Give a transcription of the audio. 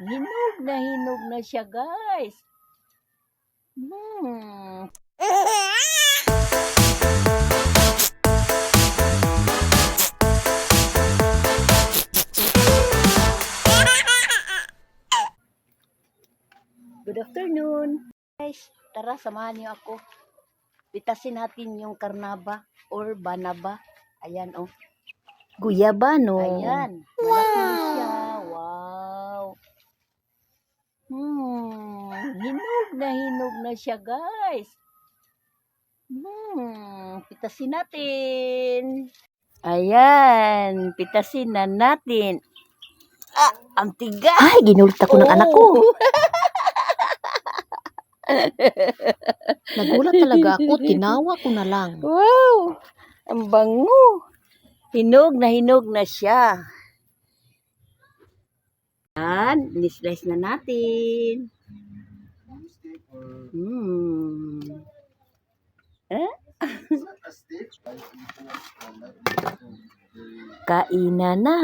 Hinog na siya, guys. Hmm. Good afternoon. Guys, tara samahan niyo ako. Pitasin natin yung karnaba or banaba. Ayan, oh. Guyabano. Ayan. Malaki na siya. Wow. Hinog na siya, guys. Pitasin natin. Ayan, pitasin na natin. Ang tigas. Ay, ginulit ako ng anak ko. Nagulat talaga ako, tinawa ko na lang. Wow, ang bango. Hinog na siya. Yan, ni-slice na natin. Kainan na.